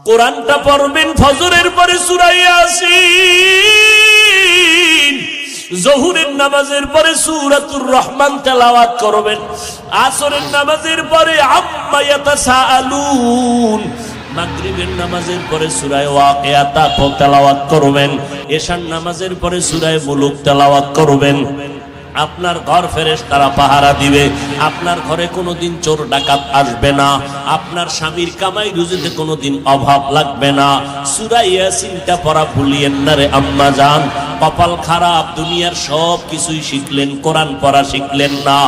কোরআনটা পড়বেন ফজরের পরে সূরা ইয়াসিন, জোহরের নামাজের পরে সূরাতুর রহমান তেলাওয়াত করবেন, আসরের নামাজের পরে আম্মা ইয়াতাসাআলুন, মাগরিবের নামাজের পরে সূরা ওয়াকিয়া তেলাওয়াত করবেন, এশার নামাজের পরে সূরা মুলুক তেলাওয়াত করবেন। আপনার ঘর ফেরেশতারা পাহারা দিবে, আপনার ঘরে কোনোদিন চোর ডাকাত আসবে না, আপনার স্বামীর কামাই রুজিতে কোনোদিন অভাব লাগবে না। সূরা ইয়াসিনটা পড়া ভুলিয়েন না রে আম্মা জান। কপাল খারাপ, দুনিয়ার সব কিছুই শিখলেন, কোরআন পড়া শিখলেন না।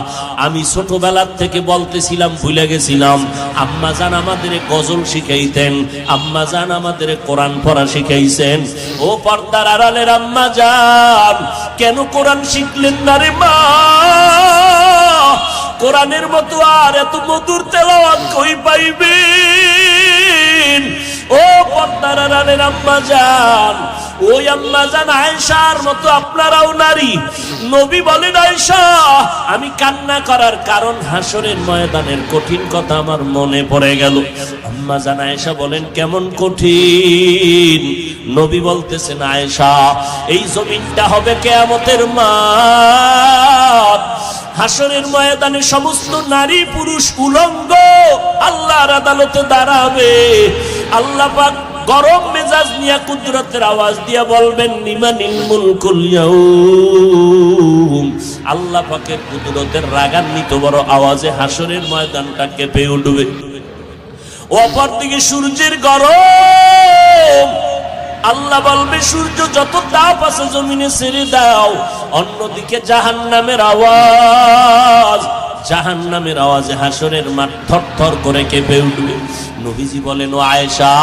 আমি ছোটবেলার থেকে বলতেছিলাম, ভুলে গেছিলাম, আম্মা জান আমাদের গজল শিখাইতেন, আম্মা জান আমাদের কোরআন পড়া শিখাইছেন। ও পর্দার আড়ালের আম্মা জান, কেন কোরআন শিখলেন না রে মা? কোরআনের মতো আর এত মধুর তেলাওয়াত কই পাইবেন? ও পর্দার আড়ালের আম্মা জান, ওই আম্মা জান আয়েশার মতো আপনারাও নারী। নবী বলেন, আয়েশা আমি কান্না করার কারণ হাসরের ময়দানের কঠিন কথা আমার মনে পড়ে গেল। আম্মা জান আয়েশা বলেন, কেমন কঠিন? নবী বলতেছেন, আয়েশা এই জমিনটা হবে কিয়ামতের মাঠ, হাসরের ময়দানে সমস্ত নারী পুরুষ উলঙ্গ আল্লাহর আদালতে দাঁড়াবে। আল্লাহ পাক গরম মেজাজ নিয়ে কুদরতের আওয়াজ দিয়ে বলবেন, লিমানিল মুলকুল ইয়াউম। আল্লাহ পাকের কুদরতের রাগান্বিত বড় আওয়াজে হাসরের ময়দানটা কেঁপে উঠবে। অপরদিকে সূর্যের গরম, আল্লাহ বলবে সূর্য যত তাপ আছে জমিনে ছেড়ে দাও। অন্যদিকে জাহান্নামের আওয়াজ, জাহান্নামের আওয়াজে হাসরের মাঠ থরথর করে কেঁপে উঠবে। নবীজি বলেন, ও আয়েশা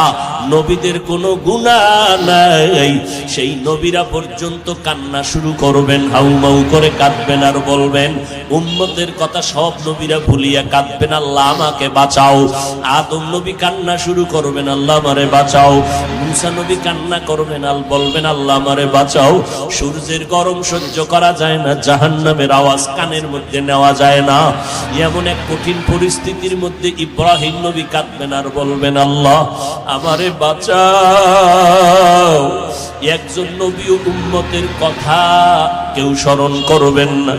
নবীদের কোনো গুনাহ নাই, সেই নবীরা পর্যন্ত কান্না শুরু করবেন, হাউমাউ করে কাঁদবেন আর বলবেন, উম্মতের কথা সব নবীরা ভুলিয়া কাঁদবেন, আল্লাহ আমাকে বাঁচাও। আদম নবী কান্না শুরু করবেন, আল্লাহ আমারে বাঁচাও। মুসা নবী কান্না করবেন, বলবেন, আল্লাহ আমারে বাঁচাও। সূর্যের গরম সহ্য করা যায় না, জাহান্নামের আওয়াজ কানের মধ্যে নেওয়া যায় না। এমন এক কঠিন পরিস্থিতির মধ্যে ইব্রাহিম নবী কাঁদবেন আর বলবেন, আল্লাহ আমারে বাঁচাও। একজন নবী উম্মতের কথা কেউ স্মরণ করবেন না।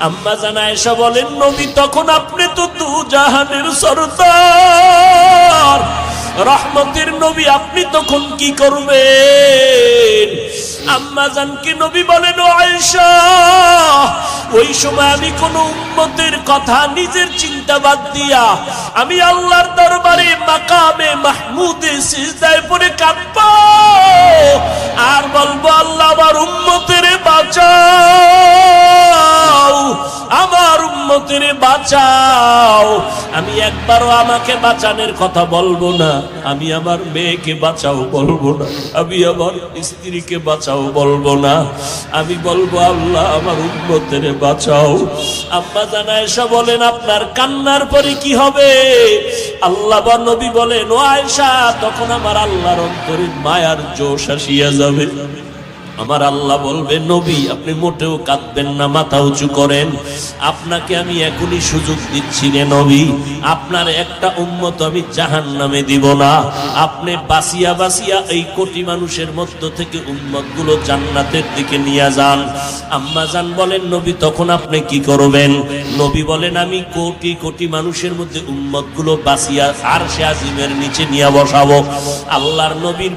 আম্মা জান আয়েশা বলেন, নবী তখন আপনি তো দু জাহানের সরদার, রহমতের নবী, আপনি তখন কি করবেন? আম্মা জানকে নবী বলেন, ও আয়েশা ওই সময় আমি কোন উম্মতের কথা নিজের চিন্তা বাদ দিয়া আমি আল্লাহর দরবারে মাকামে মাহমুদে সিজদায় পড়ে কাঁদব আর বলবো, আল্লাহ আমার উম্মতের বাঁচাও, আমার উম্মতের বাঁচাও। আমি একবারও আমাকে বাঁচানোর কথা বলবো না, আমি আমার মেয়েকে বাঁচাও বলবো না, আমি আমার স্ত্রীকে বাঁচাও বলবো না, আমি বলবো, আল্লাহ আমার উম্মতের বাঁচাও। আম্মা জান আয়েশা বলেন, আপনার কান্নার পরে কি হবে? আল্লাহ বা নবী বলেন, ও আয়েশা তখন আমার আল্লাহর অন্তরে মায়ার জোশ আসিয়া যাবে। আমার আল্লাহ বলবে, নবী আপনি মোটেও কাঁদবেন না, মাথা উঁচু করেন, আপনাকে আমি এখনই সুযোগ দিচ্ছি রে নবী, আপনার একটা উম্মত আমি জাহান্নামে দিব না। আপনি বাঁচিয়া বাঁচিয়া এই কোটি মানুষের মধ্য থেকে উম্মতগুলো জান্নাতের দিকে নিয়ে যান। আম্মা জান বলেন, নবী তখন আপনি কি করবেন? নবী বলেন, আমি কোটি কোটি মানুষের মধ্যে উম্মতগুলো বাঁচিয়া আরশে আজিমের নিচে নিয়ে বসাবো। আল্লাহর নবীর